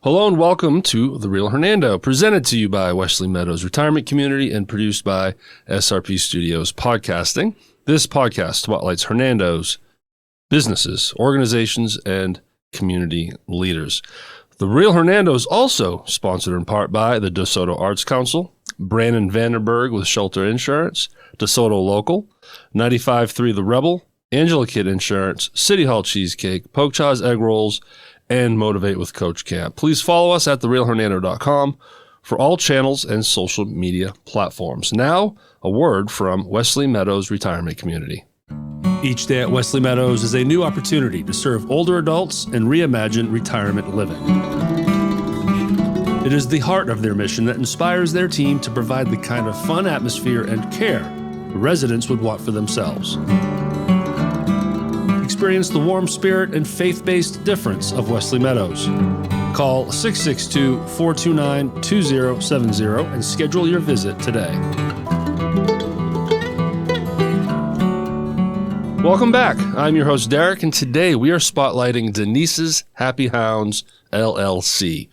Hello and welcome to The Real Hernando, presented to you by Wesley Meadows Retirement Community and produced by SRP Studios Podcasting. This podcast spotlights Hernando's businesses, organizations, and community leaders. The Real Hernando is also sponsored in part by the Desoto Arts Council, Brandon Vanderburg with Shelter Insurance, Desoto Local, 95.3 The Rebel, Angela Kid Insurance, City Hall Cheesecake, Poke Chaw's Egg Rolls, and Motivate with Coach Camp. Please follow us at therealhernando.com for all channels and social media platforms. Now, a word from Wesley Meadows Retirement Community. Each day at Wesley Meadows is a new opportunity to serve older adults and reimagine retirement living. It is the heart of their mission that inspires their team to provide the kind of fun atmosphere and care residents would want for themselves. Experience the warm spirit and faith-based difference of Wesley Meadows. Call 662-429-2070 and schedule your visit today. Welcome back. I'm your host, Derek, and today we are spotlighting Denise's Happy Hounds, LLC.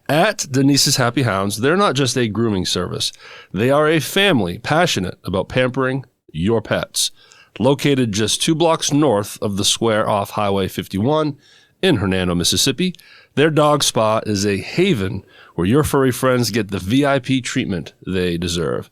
At Denise's Happy Hounds, they're not just a grooming service. They are a family passionate about pampering your pets. Located just 2 blocks north of the square off Highway 51 in Hernando, Mississippi, their dog spa is a haven where your furry friends get the VIP treatment they deserve.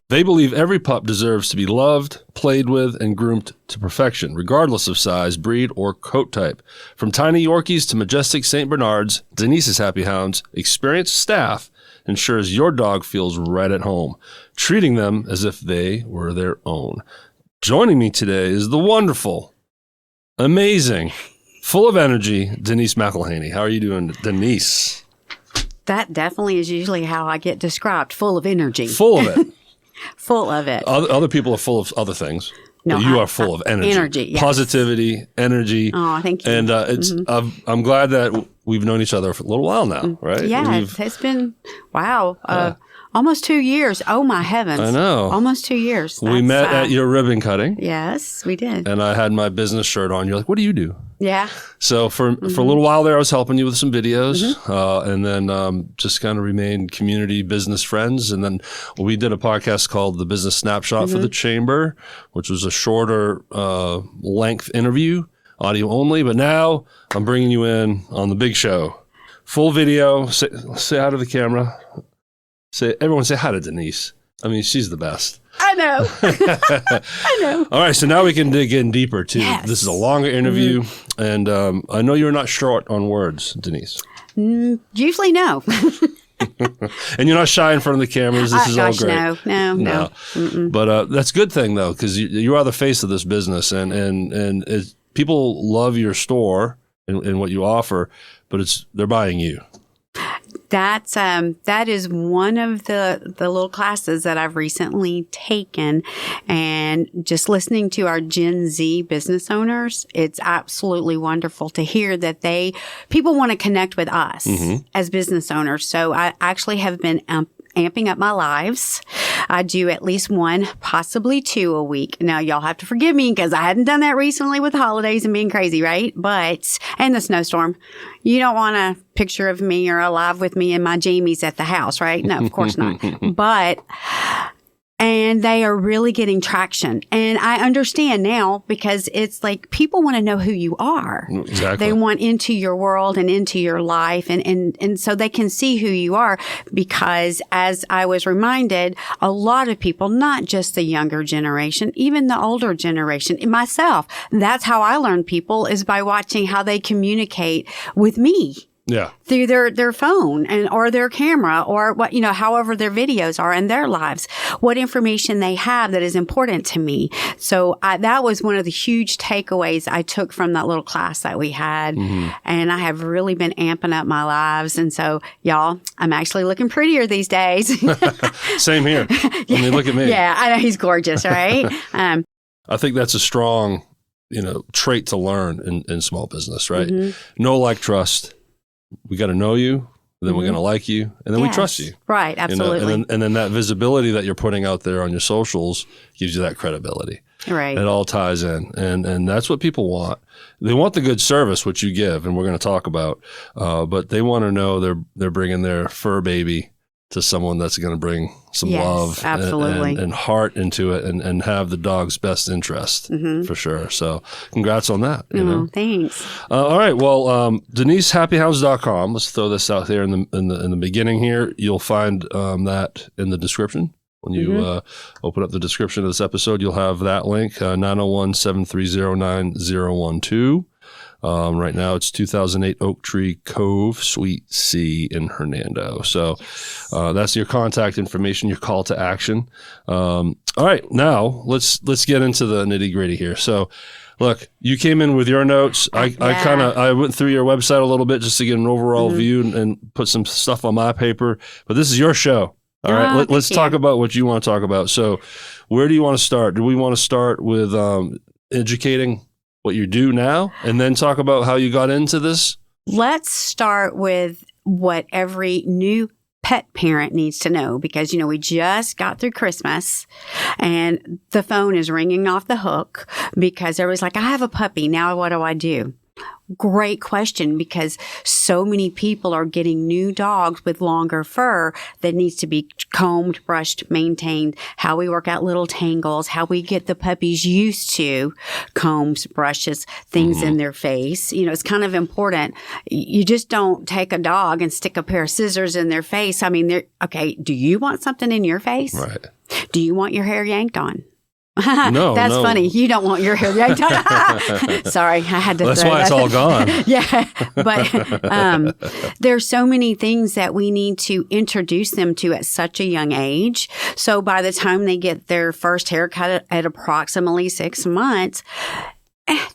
They believe every pup deserves to be loved, played with, and groomed to perfection, regardless of size, breed, or coat type. From tiny Yorkies to majestic St. Bernards, Denise's Happy Hounds' experienced staff ensures your dog feels right at home, treating them as if they were their own. Joining me today is the wonderful, amazing, full of energy, Denise McElhaney. How are you doing, Denise? That definitely is usually how I get described, full of energy. Full of it. Full of it. Other people are full of other things. No, but you are full of energy. Energy, yes. Positivity, energy. Oh, thank you. And I'm glad that we've known each other for a little while now, right? Yeah, it's been, wow. Almost 2 years. Oh, my heavens. I know. Almost 2 years. We met at your ribbon cutting. Yes, we did. And I had my business shirt on. You're like, what do you do? Yeah. So for a little while there, I was helping you with some videos and then just kind of remained community business friends. And then we did a podcast called The Business Snapshot for the Chamber, which was a shorter length interview, audio only. But now I'm bringing you in on the big show. Full video. Say hi to the camera. Everyone say hi to Denise. I mean, she's the best. I know. I know. All right, so now we can dig in deeper, too. Yes. This is a longer interview, and I know you're not short on words, Denise. Usually no. And you're not shy in front of the cameras. This is all great. No. But that's a good thing, though, because you are the face of this business, and people love your store and what you offer, but they're buying you. That is one of the little classes that I've recently taken, and just listening to our Gen Z business owners, it's absolutely wonderful to hear that people want to connect with us as business owners. So I actually have been amping up my lives. I do at least 1, possibly 2 a week. Now, y'all have to forgive me because I hadn't done that recently with the holidays and being crazy, right? And the snowstorm. You don't want a picture of me or a live with me in my jammies at the house, right? No, of course not. And they are really getting traction. And I understand now because it's like people want to know who you are. Exactly. They want into your world and into your life. And so they can see who you are, because as I was reminded, a lot of people, not just the younger generation, even the older generation, myself, that's how I learn people, is by watching how they communicate with me. Yeah. Through their phone or their camera or however their videos are in their lives, what information they have that is important to me. So that was one of the huge takeaways I took from that little class that we had. And I have really been amping up my lives. And so, y'all, I'm actually looking prettier these days. Same here. I mean, look at me. Yeah, I know he's gorgeous, right? I think that's a strong, trait to learn in small business, right? Know, like, trust. We got to know you, then we're going to like you, and then we trust you. Right, absolutely. And then that visibility that you're putting out there on your socials gives you that credibility. Right. It all ties in, and that's what people want. They want the good service, which you give, and we're going to talk about. But they want to know they're bringing their fur baby to someone that's going to bring some love and heart into it, and have the dog's best interest for sure. So congrats on that. Thanks. All right. Well, DeniseHappyHounds.com. Let's throw this out there in the beginning here. You'll find that in the description. When you open up the description of this episode, you'll have that link, 901-730-9012. Right now, it's 2008 Oak Tree Cove, Suite C in Hernando. So that's your contact information, your call to action. All right, now let's get into the nitty gritty here. So, look, you came in with your notes. I went through your website a little bit just to get an overall view and put some stuff on my paper. But this is your show. All right, let's talk about what you want to talk about. So, where do you want to start? Do we want to start with educating what you do now, and then talk about how you got into this? Let's start with what every new pet parent needs to know, because, we just got through Christmas and the phone is ringing off the hook because everybody's like, I have a puppy. Now what do I do? Great question, because so many people are getting new dogs with longer fur that needs to be combed, brushed, maintained, how we work out little tangles, how we get the puppies used to combs, brushes, things in their face. It's kind of important. You just don't take a dog and stick a pair of scissors in their face. I mean, okay, do you want something in your face? Right. Do you want your hair yanked on? No, that's funny. You don't want your hair yanked on. Sorry, I had to. That's why it's all gone. Yeah, but there's so many things that we need to introduce them to at such a young age. So by the time they get their first haircut at approximately 6 months,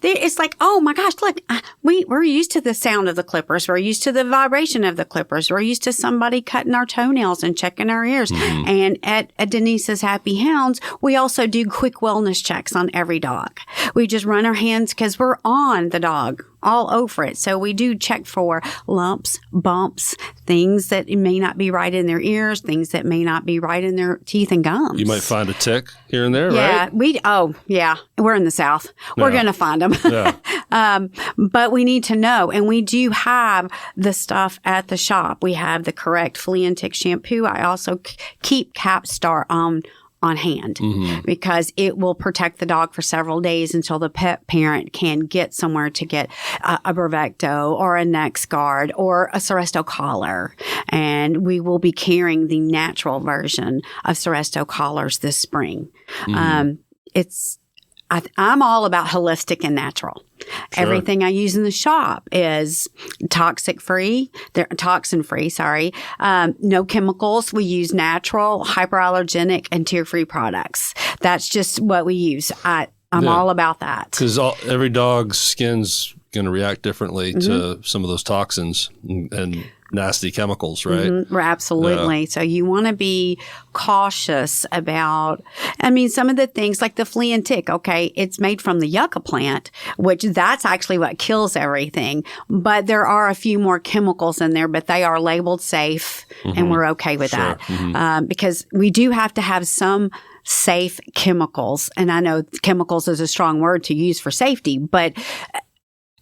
it's like, oh my gosh, look, we're used to the sound of the clippers. We're used to the vibration of the clippers. We're used to somebody cutting our toenails and checking our ears. And at Denise's Happy Hounds, we also do quick wellness checks on every dog. We just run our hands because we're on the dog, all over it. So we do check for lumps, bumps, things that may not be right in their ears, things that may not be right in their teeth and gums. You might find a tick here and there, right? Yeah, we're in the South. We're going to find them. Yeah. But we need to know, and we do have the stuff at the shop. We have the correct flea and tick shampoo. I also keep Capstar on hand because it will protect the dog for several days until the pet parent can get somewhere to get a Bravecto or a NexGard or a Seresto collar. And we will be carrying the natural version of Seresto collars this spring. I'm all about holistic and natural. Sure. Everything I use in the shop is toxin free. No chemicals. We use natural, hyperallergenic, and tear-free products. That's just what we use. I'm all about that. Because every dog's skin's going to react differently to some of those toxins and nasty chemicals, right? Absolutely. Yeah. So you want to be cautious about, some of the things like the flea and tick, okay, it's made from the yucca plant, which that's actually what kills everything. But there are a few more chemicals in there, but they are labeled safe and we're okay with that. Because we do have to have some safe chemicals. And I know chemicals is a strong word to use for safety, but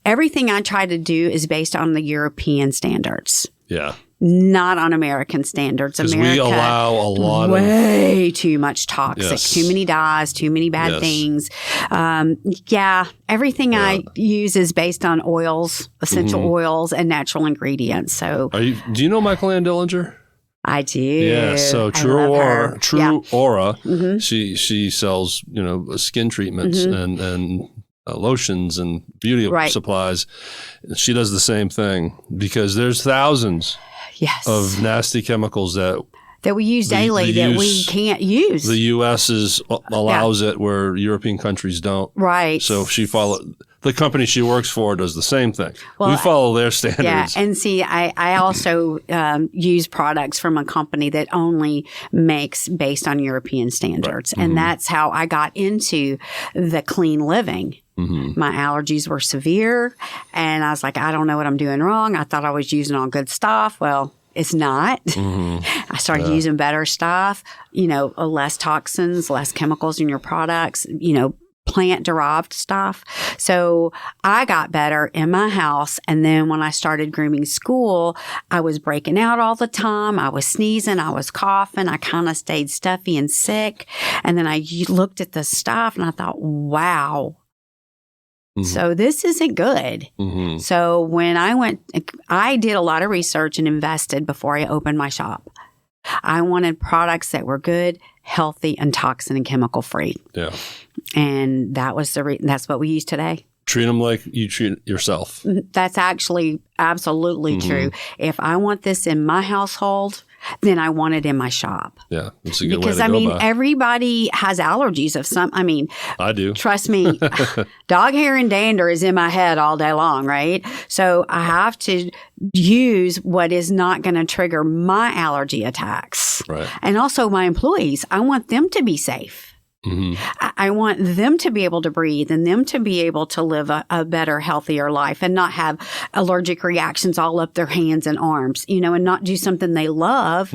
everything I try to do is based on the European standards. Yeah. Not on American standards. Because we allow a lot way too much toxic, too many dyes, too many bad things. Everything I use is based on oils, essential oils, and natural ingredients. So, do you know McElhaney Dillinger? I do. Yeah, so True Aura, she sells, skin treatments and lotions and beauty supplies. She does the same thing because there's thousands of nasty chemicals that we use daily that we can't use. The U.S. allows it where European countries don't. Right. So the company she works for does the same thing. Well, we follow their standards. Yeah, and see, I also use products from a company that only makes based on European standards. Right. And that's how I got into the clean living. My allergies were severe, and I was like, I don't know what I'm doing wrong. I thought I was using all good stuff. Well, it's not. I started using better stuff, less toxins, less chemicals in your products, plant-derived stuff. So I got better in my house. And then when I started grooming school, I was breaking out all the time. I was sneezing. I was coughing. I kind of stayed stuffy and sick. And then I looked at the stuff and I thought, wow. So this isn't good. So when I did a lot of research and invested before I opened my shop. I wanted products that were good, healthy, and toxin and chemical free. Yeah. And that was that's what we use today. Treat them like you treat yourself. That's actually absolutely true. If I want this in my household, then I want it in my shop. Yeah, that's a good because way to go by. Everybody has allergies of some. I do. Trust me, dog hair and dander is in my head all day long, right? So I have to use what is not going to trigger my allergy attacks. Right. And also my employees. I want them to be safe. I want them to be able to breathe and them to be able to live a better, healthier life and not have allergic reactions all up their hands and arms, and not do something they love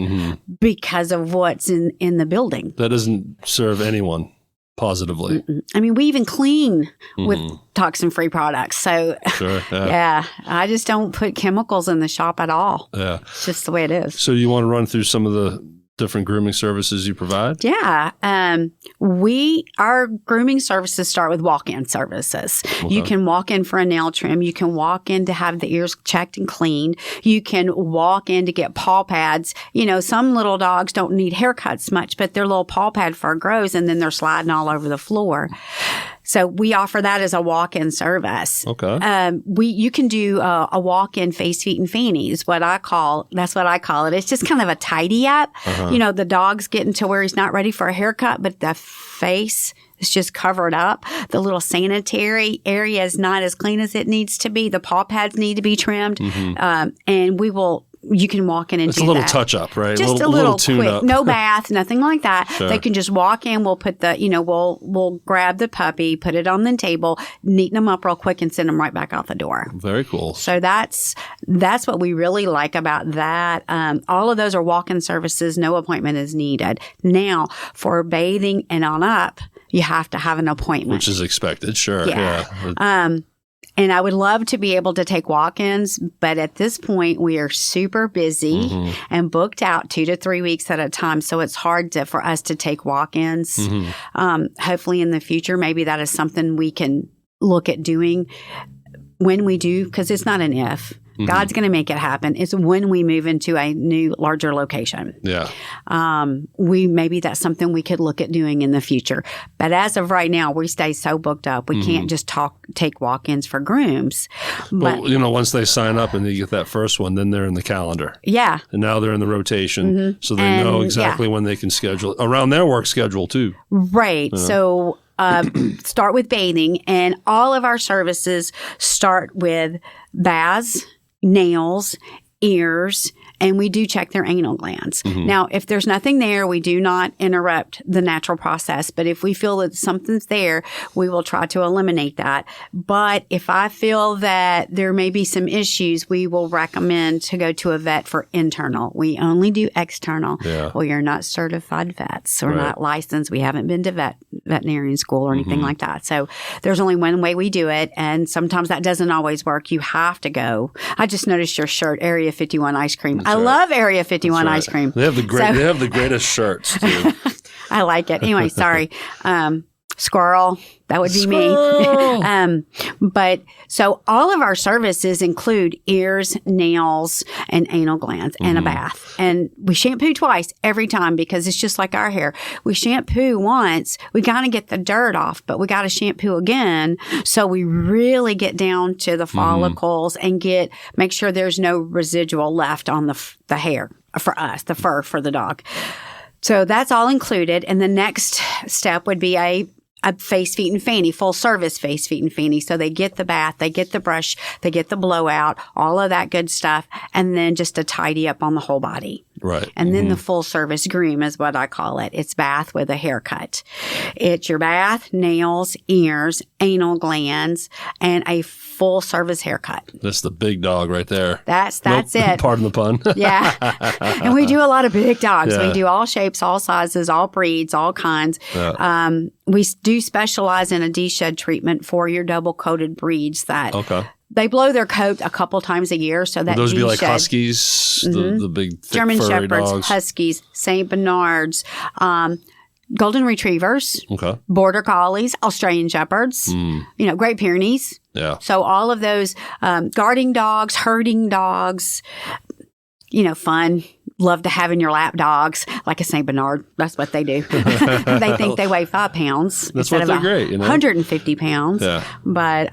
because of what's in the building. That doesn't serve anyone positively. We even clean with toxin-free products. So, I just don't put chemicals in the shop at all. Yeah. It's just the way it is. So you want to run through some of the different grooming services you provide? Yeah. Our grooming services start with walk-in services. Okay. You can walk in for a nail trim. You can walk in to have the ears checked and cleaned. You can walk in to get paw pads. Some little dogs don't need haircuts much, but their little paw pad fur grows and then they're sliding all over the floor. So we offer that as a walk-in service. Okay. You can do a walk-in face, feet, and fannies. That's what I call it. It's just kind of a tidy up. The dog's getting to where he's not ready for a haircut, but the face is just covered up. The little sanitary area is not as clean as it needs to be. The paw pads need to be trimmed, and you can walk in and do that. It's a little touch-up, right? Just a little quick. No bath, nothing like that. Sure. They can just walk in. We'll put we'll grab the puppy, put it on the table, neaten them up real quick, and send them right back out the door. Very cool. So that's what we really like about that. All of those are walk-in services. No appointment is needed. Now, for bathing and on up, you have to have an appointment. Which is expected, sure. Yeah. And I would love to be able to take walk-ins, but at this point, we are super busy and booked out 2 to 3 weeks at a time. So it's hard for us to take walk-ins. Hopefully in the future, maybe that is something we can look at doing when we do, because it's not an if. God's going to make it happen. It's when we move into a new, larger location. Yeah. Maybe that's something we could look at doing in the future. But as of right now, we stay so booked up. We can't just take walk-ins for grooms. But, well, once they sign up and they get that first one, then they're in the calendar. Yeah. And now they're in the rotation. So they know exactly when they can schedule around their work schedule too. Right. So start with bathing, and all of our services start with baths, nails, ears, and we do check their anal glands. Now, if there's nothing there, we do not interrupt the natural process. But if we feel that something's there, we will try to eliminate that. But if I feel that there may be some issues, we will recommend to go to a vet for internal. We only do external. Yeah. We are not certified vets. We're not licensed. We haven't been to veterinarian school or anything like that. So there's only one way we do it. And sometimes that doesn't always work. You have to go. I just noticed your shirt, Area 51 ice cream. I love Area 51 ice cream. They have the greatest shirts too. I like it. Anyway, sorry. Squirrel. That would be me. But so all of our services include ears, nails, and anal glands and a bath. And we shampoo twice every time because it's just like our hair. We shampoo once. We got to get the dirt off, but we got to shampoo again. So we really get down to the follicles and make sure there's no residual left on the hair for us, the fur for the dog. So that's all included. And the next step would be a face, feet, and fanny, full service face, feet, and fanny. So they get the bath, they get the brush, they get the blowout, all of that good stuff, and then just a tidy up on the whole body. Right. And then the full service groom is what I call it. It's bath with a haircut. It's your bath, nails, ears, anal glands, and a full service haircut. That's the big dog right there. That's it. Pardon the pun. Yeah. And we do a lot of big dogs. Yeah. We do all shapes, all sizes, all breeds, all kinds. Yeah. We do specialize in a deshed treatment for your double coated breeds that they blow their coat a couple times a year. So that those would be like deshed, Huskies, the big thick German furry Shepherds, dogs. Huskies, St. Bernards, Golden Retrievers, Border Collies, Australian Shepherds, Great Pyrenees. Yeah. So all of those guarding dogs, herding dogs, fun. Love to have in your lap dogs, like a St. Bernard. That's what they do. They think they weigh 5 pounds. That's what they're great, 150 pounds. Yeah. But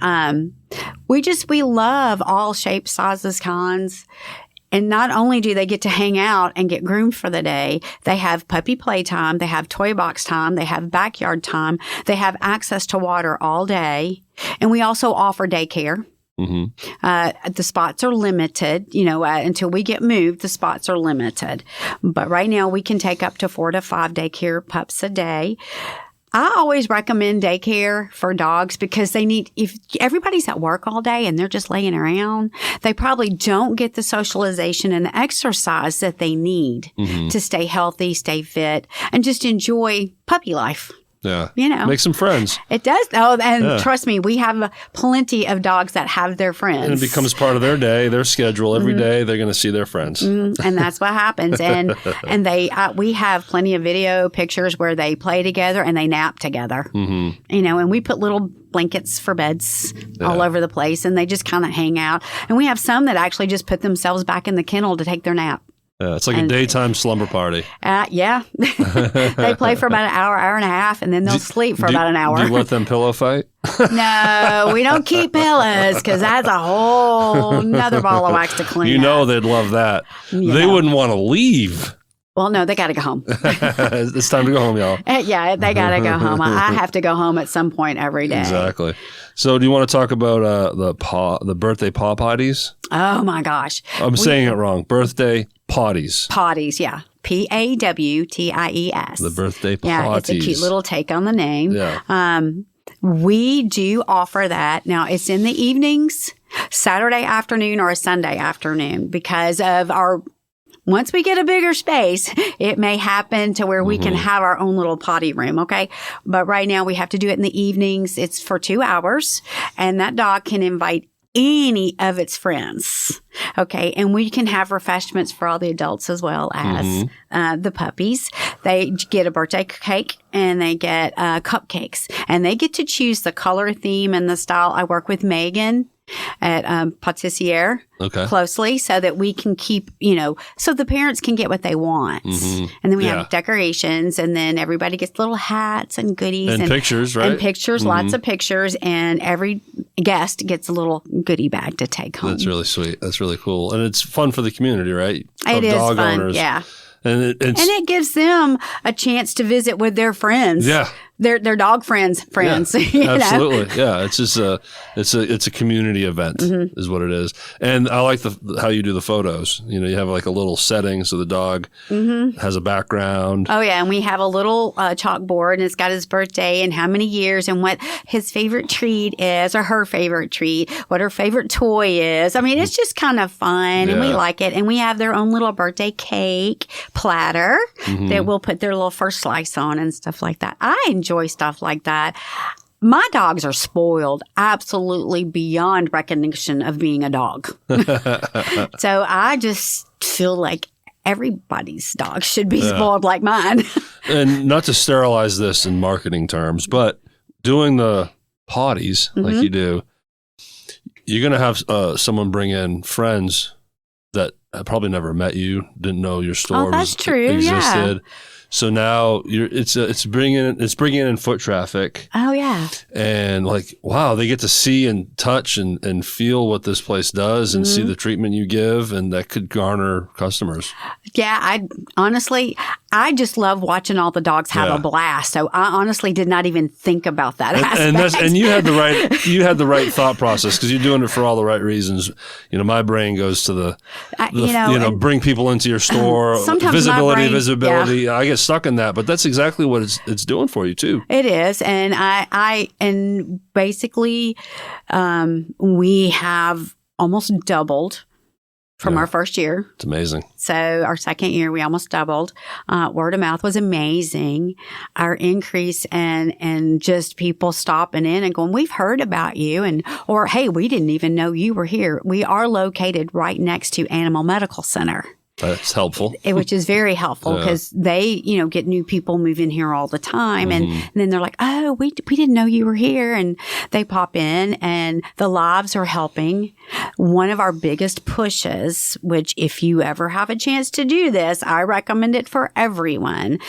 we love all shapes, sizes, kinds. And not only do they get to hang out and get groomed for the day, they have puppy play time, they have toy box time, they have backyard time, they have access to water all day. And we also offer daycare. The spots are limited, until we get moved, the spots are limited. But right now we can take up to 4 to 5 daycare pups a day. I always recommend daycare for dogs because if everybody's at work all day and they're just laying around, they probably don't get the socialization and the exercise that they need to stay healthy, stay fit, and just enjoy puppy life. Yeah. Make some friends. It does. Oh, and trust me, we have plenty of dogs that have their friends. And it becomes part of their day, their schedule. Every day they're going to see their friends. And that's what happens. And we have plenty of video pictures where they play together and they nap together. And we put little blankets for beds all over the place and they just kind of hang out. And we have some that actually just put themselves back in the kennel to take their nap. Yeah, it's like a daytime slumber party. Yeah. They play for about an hour, hour and a half, and then they'll sleep for about an hour. Do you let them pillow fight? No, we don't keep pillows because that's a whole nother ball of wax to clean up. They'd love that. They wouldn't want to leave. Well, no, they got to go home. It's time to go home, y'all. Yeah, they got to go home. I have to go home at some point every day. Exactly. So do you want to talk about the birthday paw potties? Oh, my gosh. I'm saying it wrong. Birthday potties. Potties, yeah. Pawties. The birthday potties. Yeah, it's a cute little take on the name. Yeah. We do offer that. Now, it's in the evenings, Saturday afternoon or a Sunday afternoon because of once we get a bigger space, it may happen to where we can have our own little potty room, okay? But right now we have to do it in the evenings. It's for 2 hours, and that dog can invite any of its friends, okay? And we can have refreshments for all the adults as well as the puppies. They get a birthday cake and they get cupcakes, and they get to choose the color, theme, and the style. I work with Megan at Patissiere closely so that we can keep, so the parents can get what they want. And then we have decorations, and then everybody gets little hats and goodies. And pictures, right? And pictures, lots of pictures, and every guest gets a little goodie bag to take home. That's really sweet. That's really cool. And it's fun for the community, right? It is fun, owners. Yeah. And it gives them a chance to visit with their friends. Yeah. Their dog friends. Yeah, absolutely. Yeah. It's just it's a community event is what it is. And I like how you do the photos. You have like a little setting so the dog has a background. Oh yeah. And we have a little chalkboard, and it's got his birthday and how many years and what his favorite treat is, or her favorite treat, what her favorite toy is. I mean, it's just kind of fun and we like it. And we have their own little birthday cake platter that we'll put their little first slice on and stuff like that. I enjoy stuff like that. My dogs are spoiled absolutely beyond recognition of being a dog. So I just feel like everybody's dog should be spoiled like mine. And not to sterilize this in marketing terms, but doing the potties like you do, you're going to have someone bring in friends that probably never met you, didn't know your store existed. Yeah. So now it's bringing in foot traffic. Oh yeah. And like, wow, they get to see and touch and feel what this place does and see the treatment you give, and that could garner customers. Yeah, I just love watching all the dogs have a blast. So I honestly did not even think about that aspect. And you had the right thought process because you're doing it for all the right reasons. My brain goes to the bring people into your store, visibility. Yeah. I get stuck in that, but that's exactly what it's doing for you too. It is, and and basically, we have almost doubled from our first year. It's amazing. So our second year, we almost doubled. Word of mouth was amazing. Our increase and just people stopping in and going, we've heard about you, or hey, we didn't even know you were here. We are located right next to Animal Medical Center. That's helpful. Which is very helpful because they, get new people move in here all the time. And then they're like, oh, we didn't know you were here. And they pop in, and the lives are helping. One of our biggest pushes, which if you ever have a chance to do this, I recommend it for everyone,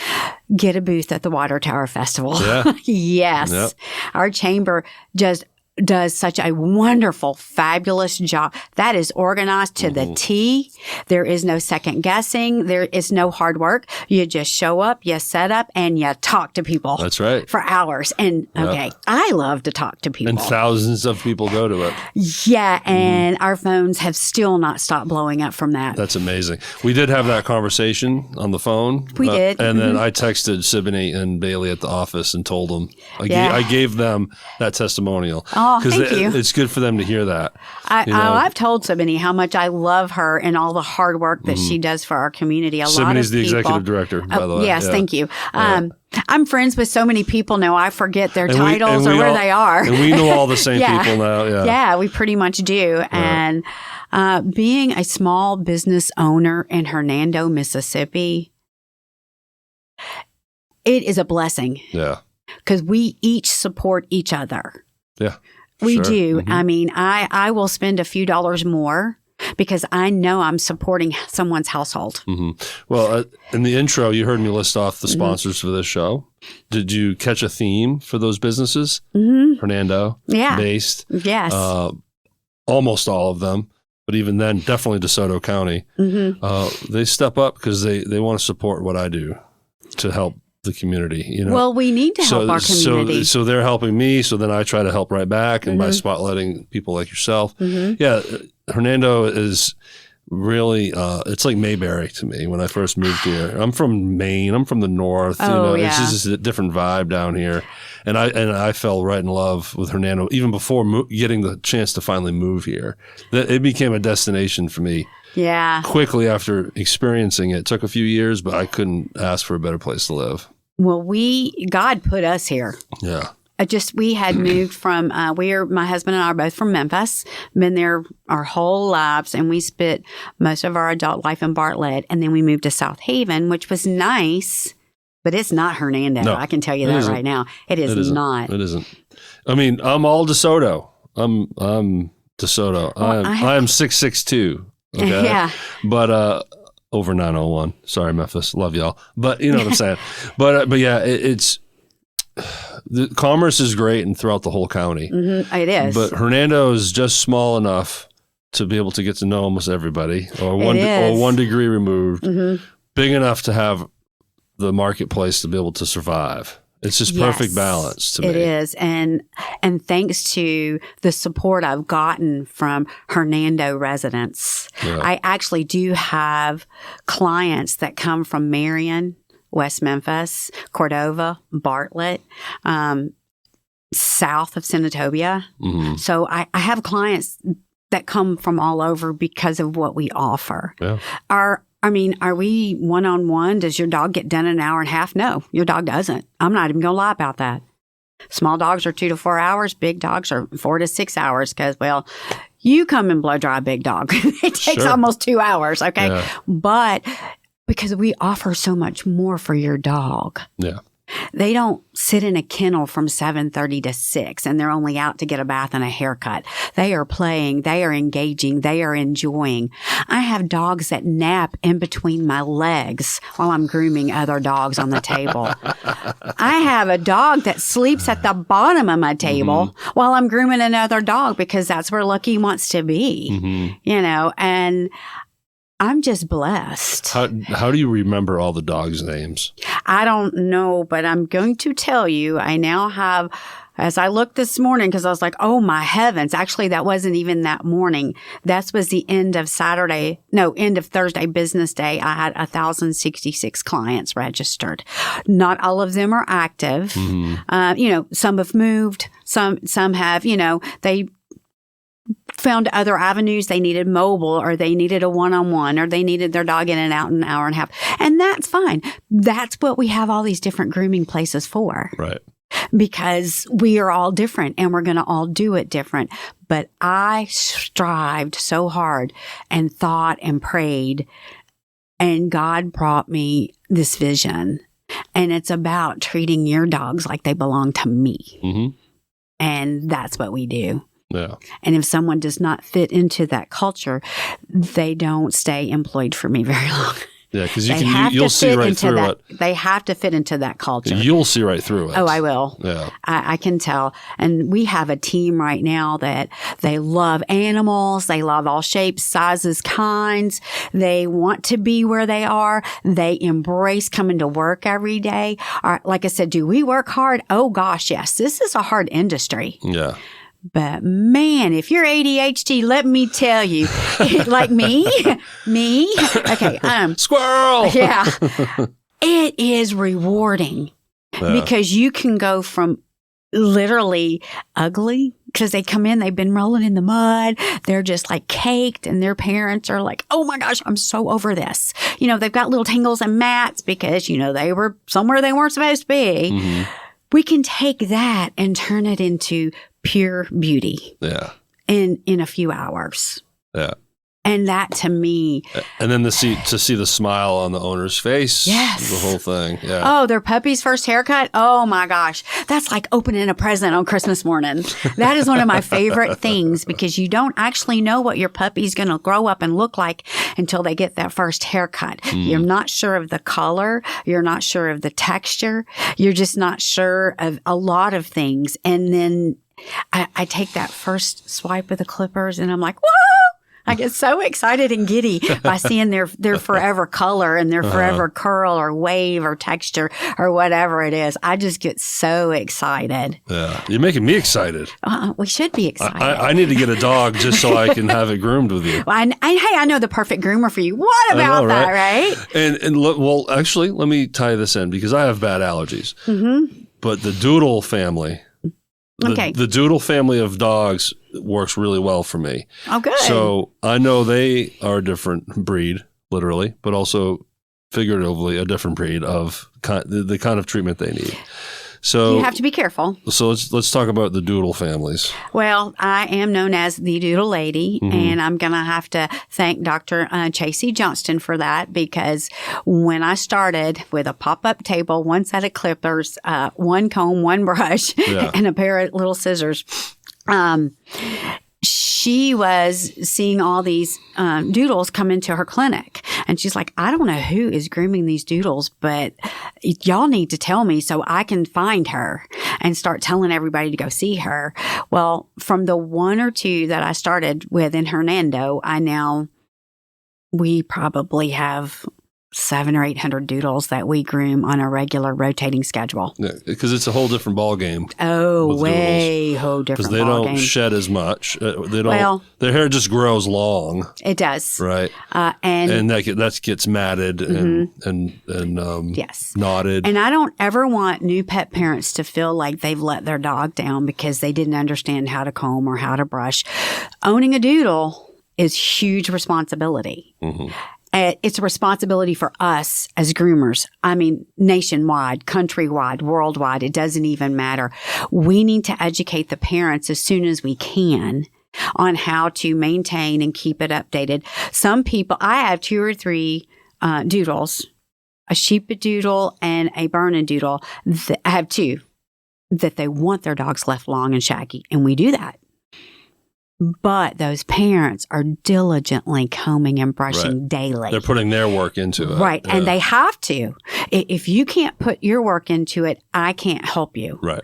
get a booth at the Water Tower Festival. Yeah. Yes. Yep. Our chamber just does such a wonderful, fabulous job. That is organized to the T. There is no second guessing. There is no hard work. You just show up, you set up, and you talk to people. That's right. For hours. And I love to talk to people. And thousands of people go to it. Yeah, and our phones have still not stopped blowing up from that. That's amazing. We did have that conversation on the phone. We did. And then I texted Siboney and Bailey at the office and told them. I gave them that testimonial. Oh, thank you. It's good for them to hear that. I've told Siboney how much I love her and all the hard work that she does for our community. Siboney's the executive director, by the way. Yes, thank you. I'm friends with so many people now, I forget their titles or where they are. And we know all the same people now. Yeah, we pretty much do. And being a small business owner in Hernando, Mississippi, it is a blessing. Yeah. Because we each support each other. Yeah. We do. I mean, I will spend a few dollars more because I know I'm supporting someone's household. Well, in the intro, you heard me list off the sponsors for this show. Did you catch a theme for those businesses? Hernando, based. Yes. Almost all of them, but even then, definitely DeSoto County. They step up because they want to support what I do to help the community. Well, we need to help our community. So they're helping me. So then I try to help right back, and by spotlighting people like yourself. Yeah, Hernando is really it's like Mayberry to me. When I first moved here, I'm from Maine. I'm from the north. It's just a different vibe down here, and I fell right in love with Hernando even before getting the chance to finally move here. It became a destination for me. Yeah. Quickly after experiencing it. It took a few years, but I couldn't ask for a better place to live. Well, God put us here. Yeah. We had moved from, my husband and I are both from Memphis, been there our whole lives, and we spent most of our adult life in Bartlett. And then we moved to South Haven, which was nice, but it's not Hernando. No, I can tell you that right now. It is not. It isn't. I mean, I'm all DeSoto. I'm DeSoto. Well, I am 6'6". Okay. Yeah. But, over 901. Sorry, Memphis. Love y'all. But you know what I'm saying. But yeah, it's the commerce is great and throughout the whole county. It is. But Hernando is just small enough to be able to get to know almost everybody, or 1 degree removed. Big enough to have the marketplace to be able to survive. It's just perfect balance to me. It is. And thanks to the support I've gotten from Hernando residents, I actually do have clients that come from Marion, West Memphis, Cordova, Bartlett, south of Senatobia. So I have clients that come from all over because of what we offer. Yeah. Are we one-on-one? Does your dog get done in an hour and a half? No, your dog doesn't. I'm not even going to lie about that. Small dogs are 2 to 4 hours. Big dogs are 4 to 6 hours because, well, you come and blow dry a big dog. It takes almost 2 hours, okay? Yeah. But because we offer so much more for your dog. Yeah. They don't sit in a kennel from 7:30 to 6 and they're only out to get a bath and a haircut. They are playing. They are engaging. They are enjoying. I have dogs that nap in between my legs while I'm grooming other dogs on the table. I have a dog that sleeps at the bottom of my table while I'm grooming another dog because that's where Lucky wants to be, and I'm just blessed. How do you remember all the dogs' names? I don't know, but I'm going to tell you, I now have, as I looked this morning, because I was like, oh my heavens. Actually, that wasn't even that morning. That was the end of Thursday business day. I had 1,066 clients registered. Not all of them are active. Some have moved. Some have, they found other avenues. They needed mobile, or they needed a one-on-one, or they needed their dog in and out in an hour and a half. And that's fine. That's what we have all these different grooming places for. Right. Because we are all different and we're going to all do it different. But I strived so hard and thought and prayed, and God brought me this vision. And it's about treating your dogs like they belong to me. And that's what we do. Yeah. And if someone does not fit into that culture, they don't stay employed for me very long. Yeah, because you'll see right through it. They have to fit into that culture. You'll see right through it. Oh, I will. Yeah. I can tell. And we have a team right now that they love animals. They love all shapes, sizes, kinds. They want to be where they are. They embrace coming to work every day. Like I said, do we work hard? Oh, gosh, yes. This is a hard industry. Yeah. But man, if you're ADHD, let me tell you, like me, okay, squirrel. Yeah, it is rewarding because you can go from literally ugly, because they come in, they've been rolling in the mud, they're just like caked, and their parents are like, oh my gosh, I'm so over this. They've got little tangles and mats because, they were somewhere they weren't supposed to be. We can take that and turn it into pure beauty. Yeah. In a few hours. Yeah. And that to me. And then to see the smile on the owner's face. Yes. The whole thing. Yeah. Oh, their puppy's first haircut. Oh my gosh. That's like opening a present on Christmas morning. That is one of my favorite things, because you don't actually know what your puppy's going to grow up and look like until they get that first haircut. You're not sure of the color. You're not sure of the texture. You're just not sure of a lot of things. And then I take that first swipe of the clippers and I'm like, whoa! I get so excited and giddy by seeing their forever color and their forever curl or wave or texture or whatever it is. I just get so excited. Yeah. You're making me excited. We should be excited. I need to get a dog just so I can have it groomed with you. Well, I know the perfect groomer for you. What about that, right? And well, actually, let me tie this in, because I have bad allergies. But the Doodle family... The Doodle family of dogs works really well for me. Oh, good. So I know they are a different breed, literally, but also figuratively a different breed of the kind of treatment they need. So you have to be careful. So let's talk about the Doodle families. Well, I am known as the Doodle Lady, and I'm going to have to thank Dr. Chasey Johnston for that, because when I started with a pop-up table, one set of clippers, one comb, one brush, and a pair of little scissors, she was seeing all these doodles come into her clinic. And she's like, I don't know who is grooming these doodles, but y'all need to tell me so I can find her and start telling everybody to go see her. Well, from the one or two that I started with in Hernando, we probably have 700 or 800 doodles that we groom on a regular rotating schedule. Yeah, because it's a whole different ball game. Oh, way whole different ball game. Because they don't shed as much. They don't. Well, their hair just grows long. It does. Right. And that gets matted and yes, knotted. And I don't ever want new pet parents to feel like they've let their dog down because they didn't understand how to comb or how to brush. Owning a doodle is huge responsibility. It's a responsibility for us as groomers. I mean, nationwide, countrywide, worldwide, it doesn't even matter. We need to educate the parents as soon as we can on how to maintain and keep it updated. Some people, I have 2 or 3 doodles a sheepadoodle and a Bernedoodle. I have two that they want their dogs left long and shaggy, and we do that. But those parents are diligently combing and brushing daily. They're putting their work into it. Right. Yeah. And they have to. If you can't put your work into it, I can't help you. Right.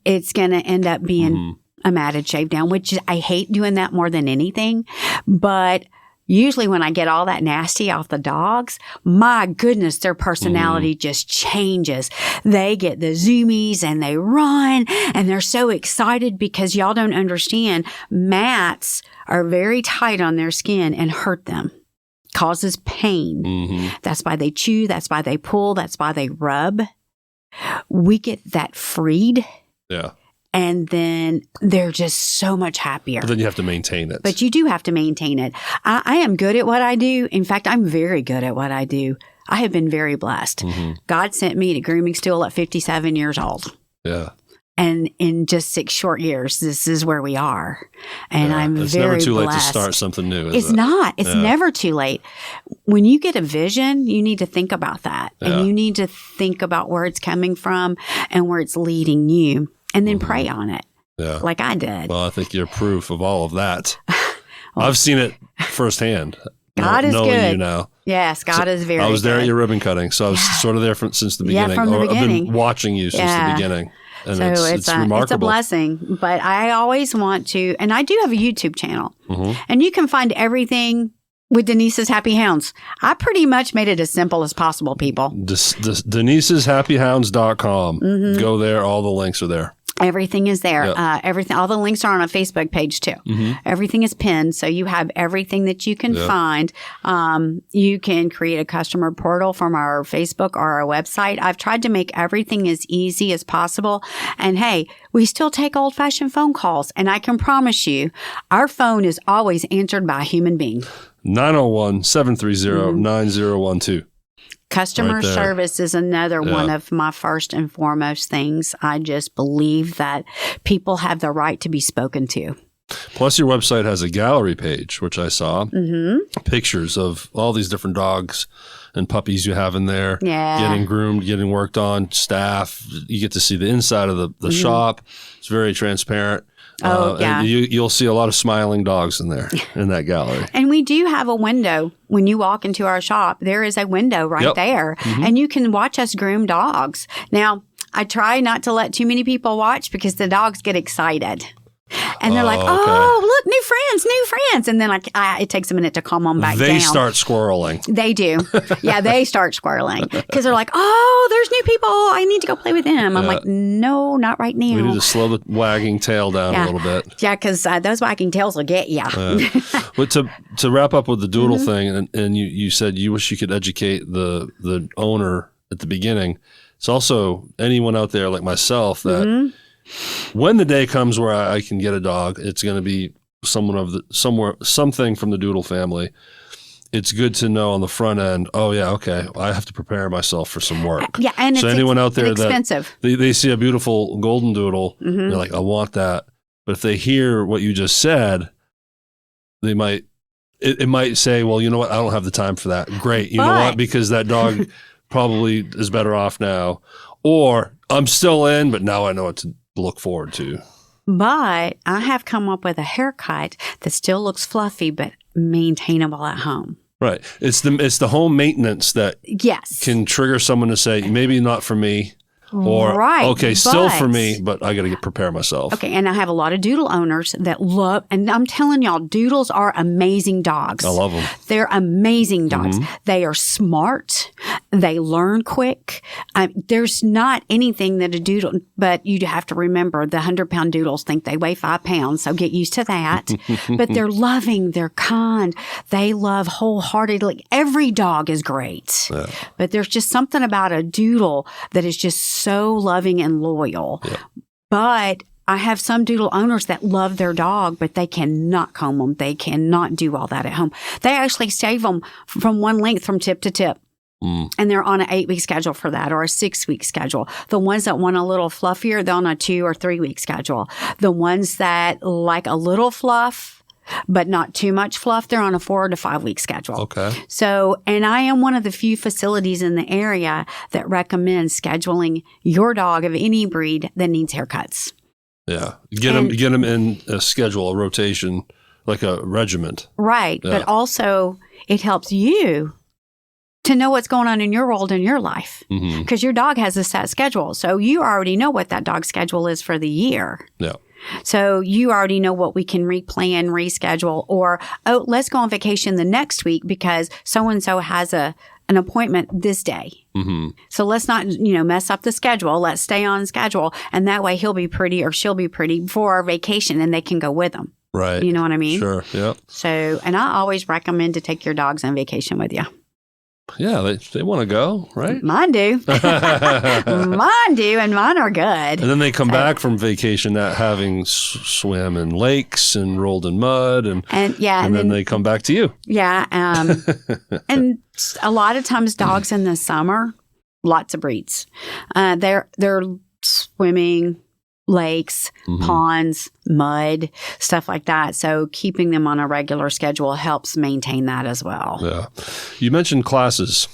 It's going to end up being a matted shave down, which I hate doing that more than anything. But usually when I get all that nasty off the dogs, my goodness, their personality just changes. They get the zoomies and they run and they're so excited because y'all don't understand. Mats are very tight on their skin and hurt them. Causes pain. That's why they chew. That's why they pull. That's why they rub. We get that freed. Yeah. And then they're just so much happier. But then you have to maintain it. But you do have to maintain it. I am good at what I do. In fact, I'm very good at what I do. I have been very blessed. God sent me to grooming school at 57 years old. Yeah. And in just 6 short years, this is where we are. And I'm very blessed. It's never too late to start something new, is it? It's not. It's never too late. When you get a vision, you need to think about that. And you need to think about where it's coming from and where it's leading you. And then pray on it, like I did. Well, I think you're proof of all of that. I've seen it firsthand. God is knowing good. You now. Yes, God is very good. I was there at your ribbon cutting, so I was sort of there since the beginning. From the beginning. I've been watching you since the beginning. And so it's remarkable. It's a blessing. But I always want to, and I do have a YouTube channel. And you can find everything with Denise's Happy Hounds. I pretty much made it as simple as possible, people. DenisesHappyHounds.com. Go there. All the links are there. Everything is there. Yep. Everything. All the links are on a Facebook page too. Everything is pinned, so you have everything that you can find. You can create a customer portal from our Facebook or our website. I've tried to make everything as easy as possible. And hey, we still take old-fashioned phone calls, and I can promise you, our phone is always answered by a human being. 901-730-9012. Customer service is another one of my first and foremost things. I just believe that people have the right to be spoken to. Plus, your website has a gallery page, which I saw. Pictures of all these different dogs and puppies you have in there. Getting groomed, getting worked on, staff. You get to see the inside of the shop. It's very transparent. And you'll see a lot of smiling dogs in there, in that gallery. And we do have a window. When you walk into our shop, there is a window right there. And you can watch us groom dogs. Now, I try not to let too many people watch because the dogs get excited. And they're like, oh, look, new friends. And then it takes a minute to calm them back down. They start squirreling. They do. Yeah, they start squirreling because they're like, oh, there's new people. I need to go play with them. I'm like, no, not right now. We need to slow the wagging tail down a little bit. Yeah, because those wagging tails will get you. But to wrap up with the doodle thing, and you said you wish you could educate the owner at the beginning. It's also anyone out there like myself that when the day comes where I can get a dog, it's going to be something from the doodle family. It's good to know on the front end, I have to prepare myself for some work. Yeah, and so anyone out there expensive. That they see a beautiful golden doodle, they're like, I want that. But if they hear what you just said, they might it might say, well, you know what, I don't have the time for that. Great. You know what? Because that dog probably is better off now. Or I'm still in, but now I know what to look forward to. But I have come up with a haircut that still looks fluffy, but maintainable at home. Right. It's the home maintenance that can trigger someone to say, maybe not for me. Or, still for me, but I got to prepare myself. Okay, and I have a lot of doodle owners that love, and I'm telling y'all, doodles are amazing dogs. I love them. They're amazing dogs. They are smart. They learn quick. There's not anything that a doodle, but you have to remember the 100-pound doodles think they weigh 5 pounds, so get used to that. But they're loving. They're kind. They love wholeheartedly. Every dog is great. Yeah. But there's just something about a doodle that is just so loving and loyal. Yeah. But I have some doodle owners that love their dog, but they cannot comb them. They cannot do all that at home. They actually shave them from one length from tip to tip. And they're on an 8-week schedule for that or a 6-week schedule. The ones that want a little fluffier, they're on a 2 or 3 week schedule. The ones that like a little fluff, but not too much fluff. They're on a 4 to 5 week schedule. Okay. So, and I am one of the few facilities in the area that recommends scheduling your dog of any breed that needs haircuts. Yeah. Get them in a schedule, a rotation, like a regiment. Right. Yeah. But also it helps you to know what's going on in your world and your life, because your dog has a set schedule. So you already know what that dog's schedule is for the year. Yeah. So you already know what we can replan, reschedule, or, oh, let's go on vacation the next week because so-and-so has an appointment this day. So let's not, mess up the schedule. Let's stay on schedule. And that way he'll be pretty or she'll be pretty before our vacation and they can go with them. Right. You know what I mean? Sure. Yeah. So, and I always recommend to take your dogs on vacation with you. Yeah, they want to go, right? Mine do. Mine do, and mine are good. And then they come back from vacation not having swam in lakes and rolled in mud, and then they come back to you. Yeah, and a lot of times dogs in the summer, lots of breeds. They're swimming. Lakes, ponds, mud, stuff like that. So keeping them on a regular schedule helps maintain that as well. Yeah. You mentioned classes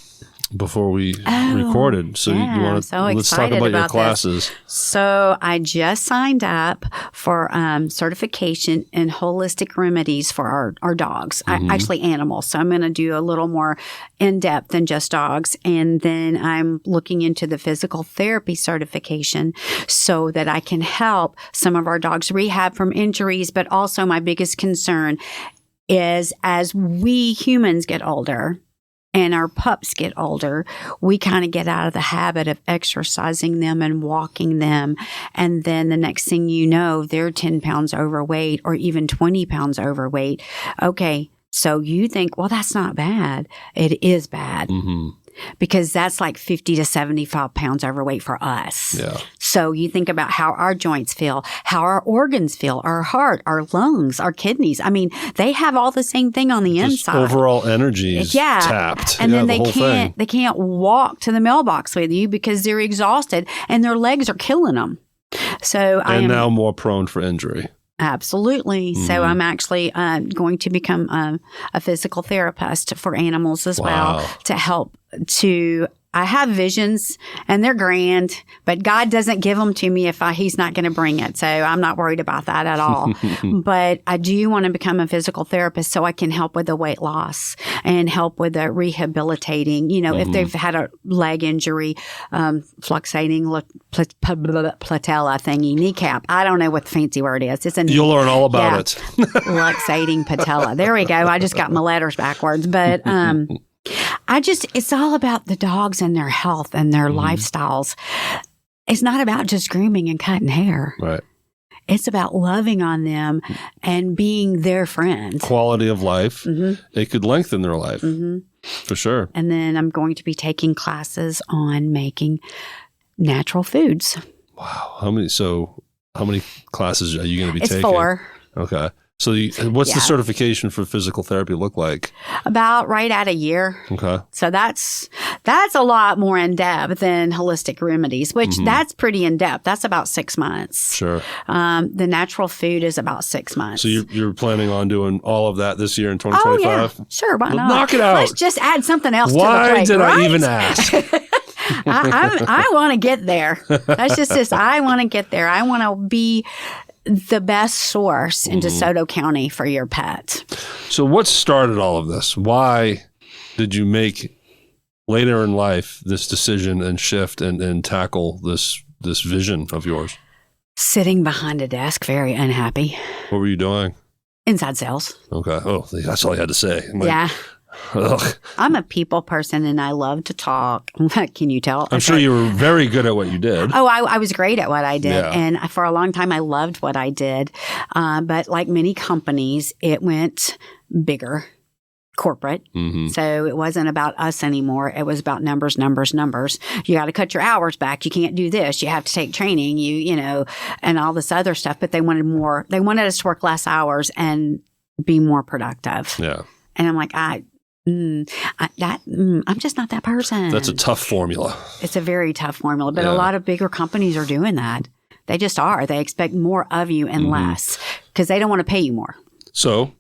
before we recorded. So yeah, you want to let's talk about your classes. This. So I just signed up for certification in holistic remedies for our dogs, actually animals. So I'm going to do a little more in-depth than just dogs. And then I'm looking into the physical therapy certification so that I can help some of our dogs rehab from injuries. But also my biggest concern is as we humans get older, and our pups get older, we kind of get out of the habit of exercising them and walking them. And then the next thing you know, they're 10 pounds overweight or even 20 pounds overweight. Okay, so you think, well, that's not bad. It is bad. Because that's like 50 to 75 pounds overweight for us. Yeah. So you think about how our joints feel, how our organs feel, our heart, our lungs, our kidneys. I mean, they have all the same thing on the inside. Overall energy is tapped. And then they can't walk to the mailbox with you because they're exhausted and their legs are killing them. So now more prone for injury. Absolutely. So I'm actually going to become a physical therapist for animals as well to help I have visions and they're grand, but God doesn't give them to me if He's not going to bring it. So I'm not worried about that at all. But I do want to become a physical therapist so I can help with the weight loss and help with the rehabilitating, if they've had a leg injury, fluxating patella thingy, kneecap. I don't know what the fancy word is. You'll learn all about it. Fluxating patella. There we go. I just got my letters backwards, but, it's all about the dogs and their health and their lifestyles. It's not about just grooming and cutting hair. Right. It's about loving on them and being their friend. Quality of life. It could lengthen their life. For sure. And then I'm going to be taking classes on making natural foods. Wow. How many classes are you going to be taking? It's 4. Okay. So what's the certification for physical therapy look like? About right at a year. Okay. So that's a lot more in depth than holistic remedies, which that's pretty in depth. That's about 6 months. Sure. The natural food is about 6 months. So you're planning on doing all of that this year in 2025? Oh, yeah. Sure. Why not? Knock it out. Let's just add something else to the Why plate. did right? I even ask? I want to get there. That's just this. I want to get there. I want to be the best source in DeSoto County for your pet. So what started all of this? Why did you make later in life this decision and shift and tackle this vision of yours? Sitting behind a desk, very unhappy. What were you doing? Inside sales. Okay. Oh, that's all you had to say. Yeah. Ugh. I'm a people person and I love to talk. Can you tell? I'm sure you were very good at what you did. Oh, I was great at what I did. Yeah. And for a long time, I loved what I did. But like many companies, it went bigger, corporate. So it wasn't about us anymore. It was about numbers. You got to cut your hours back. You can't do this. You have to take training, and all this other stuff. But they wanted more. They wanted us to work less hours and be more productive. Yeah. And I'm like, I'm just not that person. That's a tough formula. It's a very tough formula, but a lot of bigger companies are doing that. They just are. They expect more of you and less because they don't want to pay you more. So